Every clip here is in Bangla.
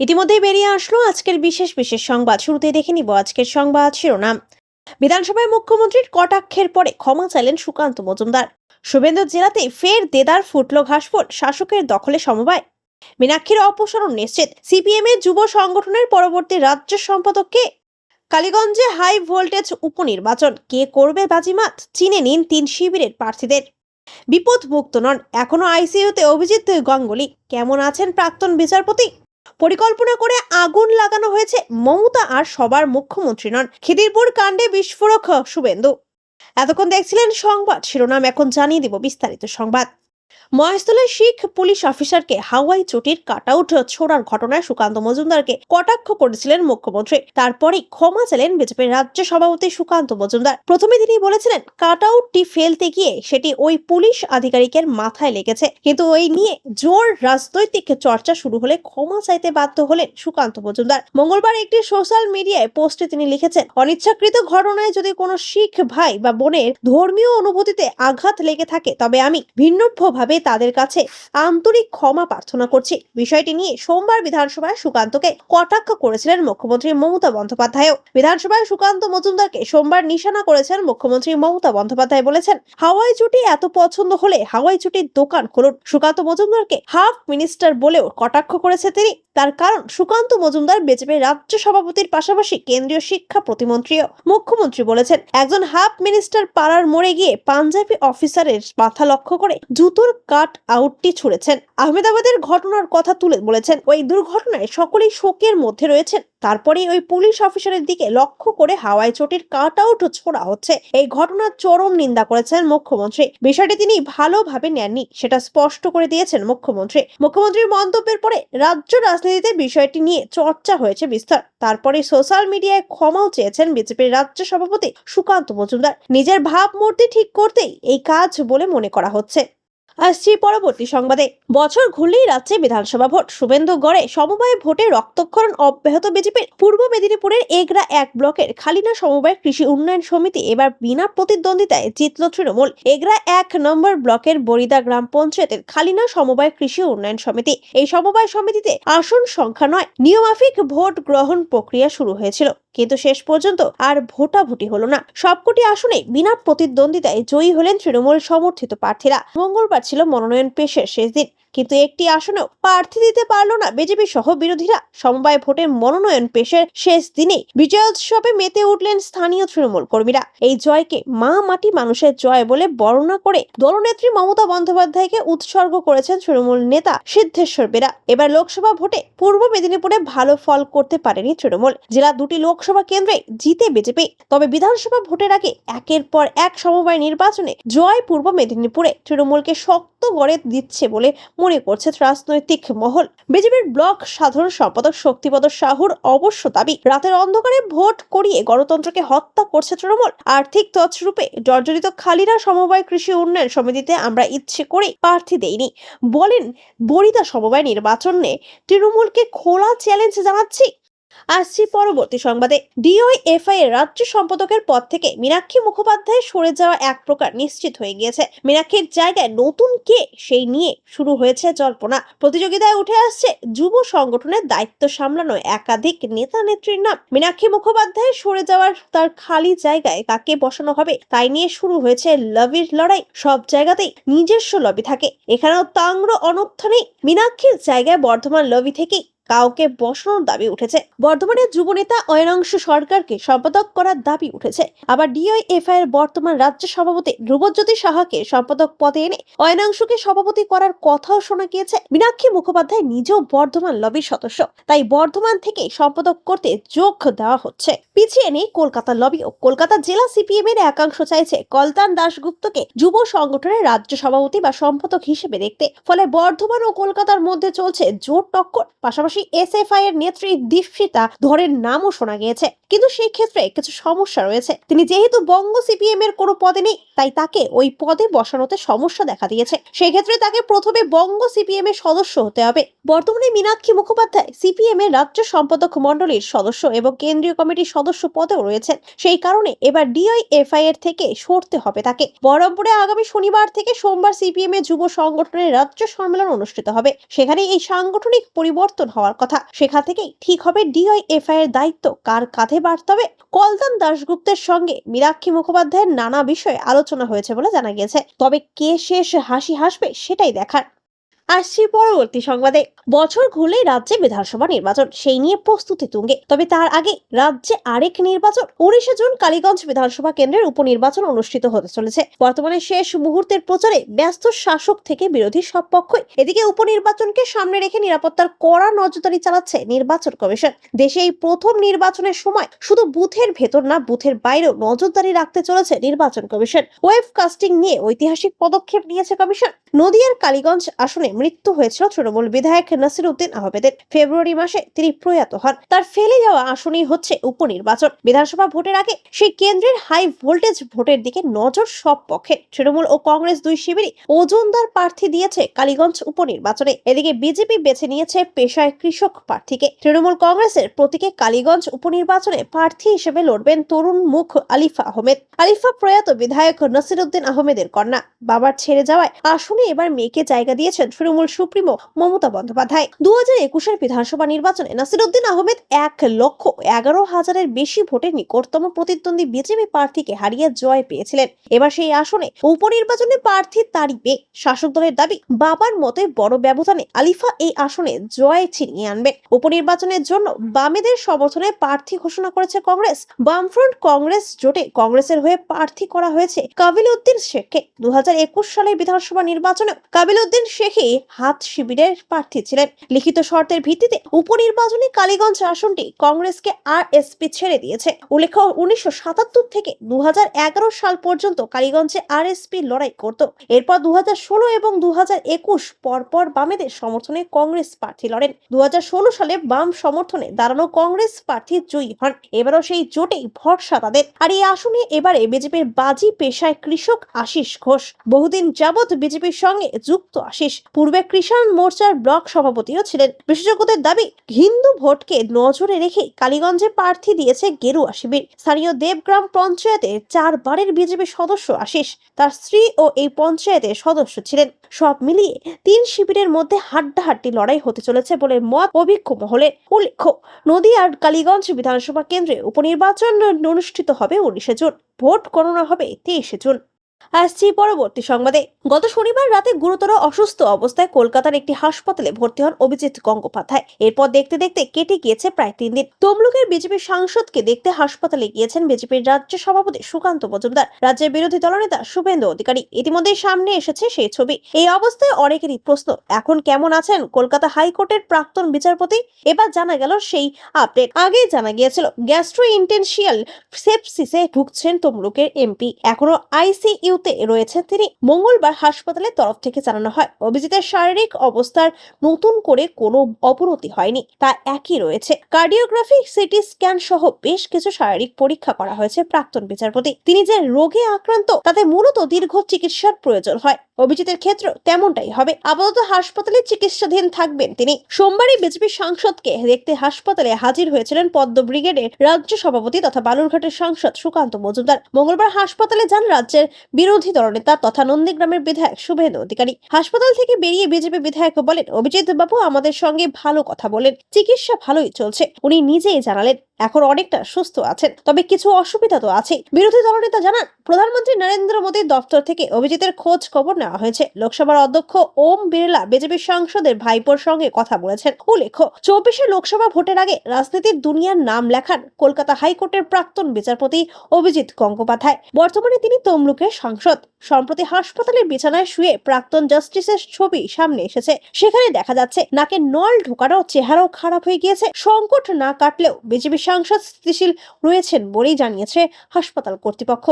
ইতিমধ্যেই বেরিয়ে আসলো আজকের বিশেষ বিশেষ সংবাদ। শুরুতেই দেখে নিব আজকের সংবাদ শিরোনাম। বিধানসভায় মুখ্যমন্ত্রীর কটাক্ষের পরে ক্ষমা চাইলেন সুকান্ত মজুমদার। শুভেন্দু জেলাতেই ফের দেদার ফুটল ঘাসফুল, শাসকের দখলে সমবায়। মীনাক্ষীর অপসারণ নিশ্চিত, সিপিএম এর যুব সংগঠনের পরবর্তী রাজ্য সম্পাদক কে? কালীগঞ্জে হাই ভোল্টেজ উপনির্বাচন, কে করবে বাজিমাত? চিনে নিন 3 শিবিরের প্রার্থীদের। বিপদ মুক্ত নন এখনো আইসিইউতে অভিজিৎ গাঙ্গুলি, কেমন আছেন প্রাক্তন বিচারপতি? পরিকল্পনা করে আগুন লাগানো হয়েছে, মমতা আর সবার মুখ্যমন্ত্রী নন। খিদিরপুর কাণ্ডে বিস্ফোরক শুভেন্দু। এতক্ষণ দেখছিলেন সংবাদ শিরোনাম, এখন জানিয়ে দিব বিস্তারিত সংবাদ। মহেশতলায় শিখ পুলিশ অফিসারকে হাওয়াই চটির কাটআউট ছোড়ার ঘটনায় সুকান্ত মজুমদারকে কটাক্ষ করেছিলেন মুখ্যমন্ত্রী। তারপরে ক্ষমা চাইলেন বিজেপির রাজ্য সভাপতি সুকান্ত মজুমদার। প্রথমে তিনি বলেছিলেন কাটআউটটি ফেলতে গিয়ে সেটি ওই পুলিশ আধিকারিকের মাথায় লেগেছে, কিন্তু ওই নিয়ে জোর রাজনৈতিক চর্চা শুরু হলে ক্ষমা চাইতে বাধ্য হলেন সুকান্ত মজুমদার। মঙ্গলবার একটি সোশ্যাল মিডিয়ায় পোস্টে তিনি লিখেছেন, অনিচ্ছাকৃত ঘটনায় যদি কোনো শিখ ভাই বা বোনের ধর্মীয় অনুভূতিতে আঘাত লেগে থাকে তবে আমি ভিন্নভাবে তাদের কাছে আন্তরিক ক্ষমা প্রার্থনা করছি। বিষয়টি নিয়ে সোমবার বিধানসভায় সুকান্তকে কটাক্ষ করেছিলেন মুখ্যমন্ত্রী মমতা বন্দ্যোপাধ্যায়। বিধানসভায় সুকান্ত মজুমদারকে সোমবার নিশানা করেছেন মুখ্যমন্ত্রী মমতা বন্দ্যোপাধ্যায়। বলেছেন, হাওয়াই চটি এত পছন্দ হলে হাওয়াই চটির দোকান খুলুন। সুকান্ত মজুমদারকে হাফ মিনিস্টার বলেও কটাক্ষ করেছে তিনি। তার কারণ, সুকান্ত মজুমদার বিজেপির রাজ্য সভাপতির পাশাপাশি কেন্দ্রীয় শিক্ষা প্রতিমন্ত্রীও। মুখ্যমন্ত্রী বলেছেন, একজন হাফ মিনিস্টার পাড়ার মোড়ে গিয়ে পাঞ্জাবি অফিসারের মাথা লক্ষ্য করে জুতোর কাট আউটটি ছুঁড়েছেন। আহমেদাবাদের ঘটনার কথা তুলে বলেছেন, ওই দুর্ঘটনায় সকলেই শোকের মধ্যে রয়েছেন। তারপরে ওই পুলিশ অফিসারের দিকে লক্ষ্য করে হাওয়াই চটির কাট আউট ছোড়া হচ্ছে। এই ঘটনার চরম নিন্দা করেছেন মুখ্যমন্ত্রী। বিষয়টি তিনি ভালোভাবে নেননি সেটা স্পষ্ট করে দিয়েছেন মুখ্যমন্ত্রী। মুখ্যমন্ত্রীর মন্তব্যের পরে রাজ্য রাজনীতিতে বিষয়টি নিয়ে চর্চা হয়েছে বিস্তার। তারপরে সোশ্যাল মিডিয়ায় ক্ষমাও চেয়েছেন বিজেপির রাজ্য সভাপতি সুকান্ত মজুমদার। নিজের ভাবমূর্তি ঠিক করতেই এই কাজ বলে মনে করা হচ্ছে। আসছি পরবর্তী সংবাদে। বছর ঘুরলেই রাজ্যে বিধানসভা ভোট। শুভেন্দুগড়ে সমবায় ভোটে রক্তক্ষরণ অব্যাহত বিজেপির। পূর্ব মেদিনীপুরের এগরা 1 ব্লকের খালিনা সমবায় কৃষি উন্নয়ন সমিতি এবার বিনা প্রতিদ্বন্দ্বিতায় জিতল তৃণমূল। এগরা 1 নম্বর ব্লকের বরিদা গ্রাম পঞ্চায়েতের খালিনা সমবায় কৃষি উন্নয়ন সমিতি। এই সমবায় সমিতিতে আসন সংখ্যা নয়, নিয়মাফিক ভোট গ্রহণ প্রক্রিয়া শুরু হয়েছিল, কিন্তু শেষ পর্যন্ত আর ভোটাভুটি হলো না। সবকটি আসনে বিনা প্রতিদ্বন্দ্বিতায় জয়ী হলেন তৃণমূল সমর্থিত প্রার্থীরা। মঙ্গলবার ছিল মনোনয়ন পেশের শেষ দিন, কিন্তু একটি আসনেও প্রার্থী দিতে পারল না বিজেপি সহ বিরোধীরা। সমবায় ভোটের মনোনয়ন পেশের শেষ দিনে বিজয়োৎসবে মেতে উঠলেন স্থানীয় তৃণমূল কর্মীরা। এই জয়কে মা মাটি মানুষের জয় বলে বর্ণনা করে দলনেত্রী মমতা বন্দ্যোপাধ্যায়কে উৎসর্গ করেছেন তৃণমূল নেতা সিদ্ধেশ্বর বেরা। এবার লোকসভা ভোটে পূর্ব মেদিনীপুরে ভালো ফল করতে পারেনি তৃণমূল। জেলা 2টি লোকসভা কেন্দ্রে জিতে বিজেপি। তবে বিধানসভা ভোটের আগে একের পর এক সমবায় নির্বাচনে জয় পূর্ব মেদিনীপুরে তৃণমূলকে শক্ত গড়ে দিচ্ছে বলে মনে করছে রাজনৈতিক মহল। বিজেপির ব্লক সাধারণ সম্পাদক শক্তিপদ সাহুর অবশ্য দাবি, রাতের অন্ধকারে ভোট করিয়ে গণতন্ত্রকে হত্যা করছে তৃণমূল। আর্থিক তছরূপে জর্জরিত খালিনা সমবায় কৃষি উন্নয়ন সমিতিতে আমরা ইচ্ছে করে প্রার্থী দেইনি বলেন। বরিদা সমবায় নির্বাচনে তৃণমূলকে খোলা চ্যালেঞ্জ জানাচ্ছি। আসছি পরবর্তী সংবাদে। ডিওএফআই এর রাজ্য সম্পাদকের পদ থেকে মীনাক্ষী মুখোপাধ্যায় সরে যাওয়া এক প্রকার নিশ্চিত হয়ে গিয়েছে। মীনাক্ষীর জায়গায় নতুন কে, সেই নিয়ে শুরু হয়েছে জল্পনা। প্রতিযোগিতায় উঠে আসছে যুব সংগঠনের দায়িত্ব সামলানো একাধিক নেতা নেত্রীর নাম। মীনাক্ষী মুখোপাধ্যায় সরে যাওয়ার তার খালি জায়গায় কাকে বসানো হবে তাই নিয়ে শুরু হয়েছে লবির লড়াই। সব জায়গাতেই নিজস্ব লবি থাকে, এখানেও তাংর অনর্থ নেই। মীনাক্ষীর জায়গায় বর্ধমান লবি থেকেই কাউকে বসানোর দাবি উঠেছে। বর্ধমানের যুব নেতা অয়নাংশু সরকারকে সম্পাদক করার দাবি উঠেছে। আবার ডিওএফআই এর বর্তমান রাজ্য সভাপতি ধ্রুবজ্যোতি সাহাকে সম্পাদক পদে এনে অয়নাংশুকে সভাপতি করার কথাও শোনা গিয়েছে। মীনাক্ষী মুখোপাধ্যায় নিজেও বর্ধমান লবির সদস্য, তাই বর্ধমান থেকে সম্পাদক করতে যোগ দেওয়া হচ্ছে। পিছিয়ে নেই কলকাতার লবিও। কলকাতা জেলা সিপিএম এর একাংশ চাইছে কলতান দাশগুপ্তকে যুব সংগঠনের রাজ্য সভাপতি বা সম্পাদক হিসেবে দেখতে। ফলে বর্ধমান ও কলকাতার মধ্যে চলছে জোর টক্কর। পাশাপাশি এসএফআই এর নেত্রী দীপশিতা ধরের নামও শোনা গিয়েছে, কিন্তু সেই ক্ষেত্রে কিছু সমস্যা রয়েছে। তিনি যেহেতু বঙ্গ সিপিএম এর কোনো পদে নেই, তাই তাকে ওই পদে বসানোতে সমস্যা দেখা দিয়েছে। সেই ক্ষেত্রে তাকে প্রথমে বঙ্গ সিপিএম এর সদস্য হতে হবে। বর্তমানে মীনাক্ষী মুখোপাধ্যায় সিপিএম এর রাজ্য সম্পাদক মণ্ডলীর সদস্য এবং কেন্দ্রীয় কমিটির সদস্য পদেও রয়েছেন। সেই কারণে এবার ডিওএফআই এর থেকে সরতে হবে তাকে। বহরমপুরে আগামী শনিবার থেকে সোমবার সিপিএম এর যুব সংগঠনের রাজ্য সম্মেলন অনুষ্ঠিত হবে। সেখানে এই সাংগঠনিক পরিবর্তন হওয়ার হওয়ার কথা। সেখান থেকেই ঠিক হবে ডিওয়াইএফআই এর দায়িত্ব কার কাঁধে বাড়তে হবে। কলতান দাশগুপ্তের সঙ্গে মীনাক্ষী মুখোপাধ্যায়ের নানা বিষয়ে আলোচনা হয়েছে বলে জানা গিয়েছে। তবে কে শেষ হাসি হাসবে সেটাই দেখার। আসছি পরবর্তী সংবাদে। বছর ঘুরলেই রাজ্যে বিধানসভা নির্বাচন, সেই নিয়ে প্রস্তুতি তুঙ্গে। তবে তার আগে রাজ্যে আরেক নির্বাচন। 19 জুন কালীগঞ্জ বিধানসভা কেন্দ্রের উপনির্বাচন অনুষ্ঠিত হতে চলেছে। বর্তমানে শেষ মুহূর্তের প্রচারে ব্যস্ত শাসক থেকে বিরোধী সব পক্ষই। এদিকে উপনির্বাচনকে সামনে রেখে নিরাপত্তার কড়া নজরদারি চালাচ্ছে নির্বাচন কমিশন। দেশে এই প্রথম নির্বাচনের সময় শুধু বুথের ভেতর না, বুথের বাইরেও নজরদারি রাখতে চলেছে নির্বাচন কমিশন। ওয়েব কাস্টিং নিয়ে ঐতিহাসিক পদক্ষেপ নিয়েছে কমিশন। নদিয়ার কালীগঞ্জ আসনে মৃত্যু হয়েছিল তৃণমূল বিধায়ক নাসিরউদ্দিন আহমেদের। ফেব্রুয়ারি মাসে তিনি প্রয়াত হন। তার ফেলে যাওয়া আসনেই হচ্ছে উপনির্বাচন। বিধানসভা ভোটের আগে সেই কেন্দ্রের হাই ভোল্টেজ ভোটের দিকে নজর সব পক্ষে। তৃণমূল ও কংগ্রেস দুই শিবিরই ওজনদার প্রার্থী দিয়েছে কালীগঞ্জ উপনির্বাচনে। এদিকে বিজেপি বেছে নিয়েছে পেশায় কৃষক প্রার্থীকে। তৃণমূল কংগ্রেসের প্রতীকে কালীগঞ্জ উপনির্বাচনে প্রার্থী হিসেবে লড়বেন তরুণ মুখ আলিফা আহমেদ। আলিফা প্রয়াত বিধায়ক নাসিরউদ্দিন আহমেদের কন্যা। বাবার ছেড়ে যাওয়ায় আসনে এবার মেয়েকে জায়গা দিয়েছেন তৃণমূল সুপ্রিমো মমতা বন্দ্যোপাধ্যায়। 2021 বিধানসভা নির্বাচনে নাসিরউদ্দিন আহমেদ 1,11,000-এর বেশি ভোটে নিকটতম প্রতিদ্বন্দ্বী বিজেপি প্রার্থীকে হারিয়ে জয় পেয়েছিলেন। এবার সেই আসনে উপনির্বাচনে প্রার্থী তারই মেয়ে। শাসক দলের দাবি, বাবার মতে বড় ব্যবধানে আলিফা এই আসনে জয় ছিনিয়ে আনবেন। উপনির্বাচনের জন্য বামেদের সমর্থনে প্রার্থী ঘোষণা করেছে কংগ্রেস। বামফ্রন্ট কংগ্রেস জোটে কংগ্রেসের হয়ে প্রার্থী করা হয়েছে কাবিল উদ্দিন শেখকে। 2021 সালের বিধানসভা নির্বাচনে কাবিল উদ্দিন শেখই হাত শিবিরের প্রার্থী ছিলেন। লিখিত শর্তের ভিত্তিতে উপনির্বাচনে কালীগঞ্জ আসনটি কংগ্রেসকে আরএসপি ছেড়ে দিয়েছে। উল্লেখ্য, 1977 থেকে 2011 সাল পর্যন্ত কালীগঞ্জে আরএসপি লড়াই করত। এরপর 2016 এবং 2021 পরপর বামেদের সমর্থনে কংগ্রেস প্রার্থী লড়েন। 2016 সালে বাম সমর্থনে দাঁড়ানো কংগ্রেস প্রার্থী জয়ী হন। এবারও সেই জোটেই ভরসা তাদের। আর এই আসনে এবারে বিজেপির বাজি পেশায় কৃষক আশিস ঘোষ। বহুদিন যাবৎ বিজেপির সঙ্গে যুক্ত আশিস পূর্বে কিষাণ মোর্চার ব্লক সভাপতিও ছিলেন। বিশেষজ্ঞদের দাবি, হিন্দু ভোটকে নজরে রেখে কালীগঞ্জে প্রার্থী দিয়েছে গেরুয়া শিবির। স্থানীয় দেবগ্রাম পঞ্চায়েতে 4 বারের বিজেপি সদস্য আশিস। তার স্ত্রী ও এই পঞ্চায়েতের সদস্য ছিলেন। সব মিলিয়ে 3 শিবিরের মধ্যে হাড্ডাহাড্ডি লড়াই হতে চলেছে বলে মত অভিজ্ঞ মহলের। উল্লেখ্য, নদিয়ার কালীগঞ্জ বিধানসভা কেন্দ্রে উপনির্বাচন অনুষ্ঠিত হবে 19 জুন। ভোট গণনা হবে 23 জুন। আসছি পরবর্তী সংবাদে। গত শনিবার রাতে গুরুতর অসুস্থ অবস্থায় কলকাতার একটি হাসপাতালে ভর্তি হন অভিজিৎ গঙ্গোপাধ্যায়। এরপর দেখতে দেখতে কেটে গিয়েছে প্রায় 3 দিন। তমলুকের বিজেপির সাংসদকে দেখতে হাসপাতালে গিয়েছেন বিজেপির রাজ্য সভাপতি সুকান্ত মজুমদার, রাজ্যের বিরোধী দলনেতা শুভেন্দু অধিকারী। ইতিমধ্যেই সামনে এসেছে সেই ছবি। এই অবস্থায় অনেকেরই প্রশ্ন, এখন কেমন আছেন কলকাতা হাইকোর্টের প্রাক্তন বিচারপতি? এবার জানা গেল সেই আপডেট। আগেই জানা গিয়েছিল গ্যাস্ট্রোইন্টেনশিয়াল সেপসিসে ভুগছেন তমলুকের এমপি। এখনো আইসিইউ রয়েছে তিনি। মঙ্গলবার হাসপাতালের তরফ থেকে জানানো হয়, অভিজিতের শারীরিক অবস্থার নতুন করে কোনো অবনতি হয়নি, তা একই রয়েছে। কার্ডিওগ্রাফি, সিটি স্ক্যান সহ বেশ কিছু শারীরিক পরীক্ষা করা হয়েছে প্রাক্তন বিচারপতি। তিনি যে রোগে আক্রান্ত তাতে মূলত দীর্ঘ চিকিৎসার প্রয়োজন হয়। অভিজিতের ক্ষেত্রে তেমনটাই হবে। আপাতত হাসপাতালে চিকিৎসাধীন থাকবেন তিনি। সোমবারই বিজেপি সাংসদকে দেখতে হাসপাতালে হাজির হয়েছিলেন পদ্ম ব্রিগেডের রাজ্য সভাপতি তথা বালুরঘাটের সাংসদ সুকান্ত মজুমদার। মঙ্গলবার হাসপাতালে যান রাজ্যের বিরোধী দলনেতা তথা নন্দীগ্রামের বিধায়ক শুভেন্দু অধিকারী। হাসপাতাল থেকে বেরিয়ে বিজেপি বিধায়ক বলেন, অভিজিৎ বাবু আমাদের সঙ্গে ভালো কথা বলেন, চিকিৎসা ভালোই চলছে। উনি নিজেই জানালেন এখন অনেকটা সুস্থ আছেন, তবে কিছু অসুবিধা তো আছে। বিরোধী দলনেতা জানান, প্রধানমন্ত্রী নরেন্দ্র মোদীর দপ্তর থেকে অভিজিতের খোঁজ খবর নেওয়া হয়েছে। লোকসভার অধ্যক্ষ ওম বিড়লা বিজেপি সাংসদের ভাইপোর সঙ্গে কথা বলেছেন। উল্লেখ্য, 24 লোকসভা ভোটের আগে রাজনীতির দুনিয়ার নাম লেখান কলকাতা হাইকোর্টের প্রাক্তন বিচারপতি অভিজিৎ গঙ্গোপাধ্যায়। বর্তমানে তিনি তমলুকের সাংসদ। সম্প্রতি হাসপাতালের বিছানায় শুয়ে প্রাক্তন জাস্টিসের ছবি সামনে এসেছে। সেখানে দেখা যাচ্ছে নাকে নল ঢোকানো, চেহারাও খারাপ হয়ে গিয়েছে। সংকট না কাটলেও বিজেপি সাংসদ স্থিতিশীল রয়েছেন বলেই জানিয়েছে হাসপাতাল কর্তৃপক্ষ।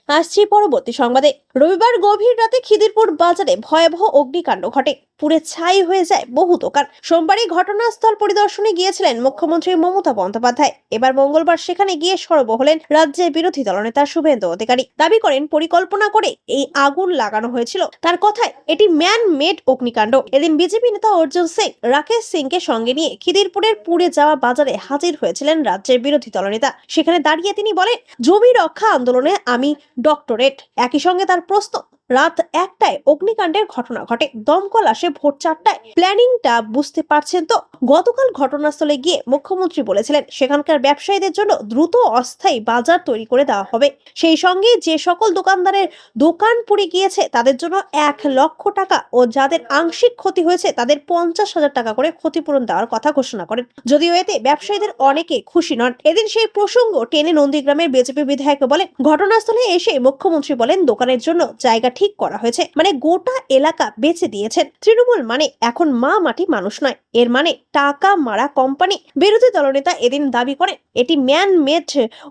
আসছি পরবর্তী সংবাদে। রবিবার গভীর রাতে খিদিরপুর বাজারে ভয়াবহ অগ্নিকাণ্ড ঘটে। পুড়ে ছাই হয়ে যায় বহু দোকান। সোমবারই ঘটনাস্থল পরিদর্শনে গিয়েছিলেন মুখ্যমন্ত্রী মমতা বন্দ্যোপাধ্যায়। এবার মঙ্গলবার সেখানে গিয়ে সরব হলেন রাজ্যের বিরোধী দলনেতা শুভেন্দু অধিকারী। দাবি করেন, পরিকল্পনা করে এই আগুন লাগানো হয়েছিল। তার কথায় এটি ম্যান মেড অগ্নিকাণ্ড। এদিন বিজেপি নেতা অর্জুন সিং রাকেশ সিংকে সঙ্গে নিয়ে খিদিরপুরের পুড়ে যাওয়া বাজারে হাজির হয়েছিলেন রাজ্যের বিরোধী দলনেতা। সেখানে দাঁড়িয়ে তিনি বলেন, জমি রক্ষা আন্দোলনে আমি ডক্টরেট। একই সঙ্গে তার প্রশ্ন, রাত 1টায় অগ্নিকাণ্ডের ঘটনা ঘটে। দমকল আসে ভোর 4টায়। প্ল্যানিংটা বুঝতে পারছেন তো? গতকাল ঘটনাস্থলে গিয়ে মুখ্যমন্ত্রী বলেছিলেন সেখানকার ব্যবসায়ীদের জন্য দ্রুত অস্থায়ী বাজার তৈরি করে দেওয়া হবে। সেই সঙ্গে যে সকল দোকানদারের দোকান পুড়ে গিয়েছে তাদের জন্য 1,00,000 টাকা ও যাদের আংশিক ক্ষতি হয়েছে তাদের 50,000 টাকা করে ক্ষতিপূরণ দেওয়ার কথা ঘোষণা করেন। যদিও এতে ব্যবসায়ীদের অনেকে খুশি নন। এদিন সেই প্রসঙ্গ টেনে নন্দীগ্রামের বিজেপি বিধায়ক বলেন, ঘটনাস্থলে এসে মুখ্যমন্ত্রী বলেন দোকানের জন্য জায়গা ঠিক করা হয়েছে, মানে গোটা এলাকা বেচে দিয়েছেন। তৃণমূল মানে এখন মা মাটি মানুষ নয়, এর মানে টাকা মারা কোম্পানি। বিরোধী দলনেতা এদিন দাবি করেন এটি ম্যান মেড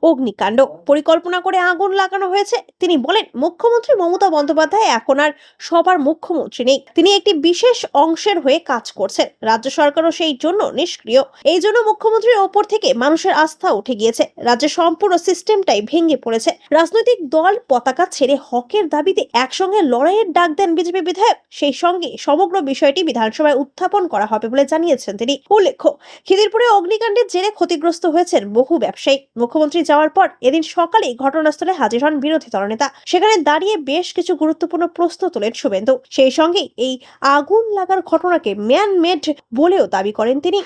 অগ্নিকাণ্ড, পরিকল্পনা করে আগুন লাগানো হয়েছে। তিনি বলেন মুখ্যমন্ত্রী মমতা বন্দ্যোপাধ্যায় এখন আর সবার মুখ্যমন্ত্রী নেই, তিনি একটি বিশেষ অংশের হয়ে কাজ করছেন। রাজ্য সরকারও সেই জন্য নিষ্ক্রিয়। এই জন্য মুখ্যমন্ত্রীর ওপর থেকে মানুষের আস্থা উঠে গিয়েছে। রাজ্যের সম্পূর্ণ সিস্টেমটাই ভেঙে পড়েছে। রাজনৈতিক দল পতাকা ছেড়ে হকের দাবিতে একসঙ্গে লড়াইয়ের ডাক দেন বিজেপি বিধায়ক। সেই সঙ্গে সমগ্র বিষয়টি বিধানসভায় উত্থাপন করা হবে বলে জানিয়েছেন তিনি। উল্লেখ্য, খিদিরপুরে অগ্নিকাণ্ডের জেরে ক্ষতিগ্রস্ত হয়েছেন বহু ব্যবসায়ী। মুখ্যমন্ত্রী যাওয়ার পর এদিন সকালেই ঘটনাস্থলে হাজির হন বিরোধী দলনেতা। সেখানে দাঁড়িয়ে বেশ কিছু গুরুত্বপূর্ণ প্রশ্ন তোলেন শুভেন্দু। সেই সঙ্গে এই আগুন লাগার ঘটনাকে ম্যান মেড বলেও দাবি করেন তিনি।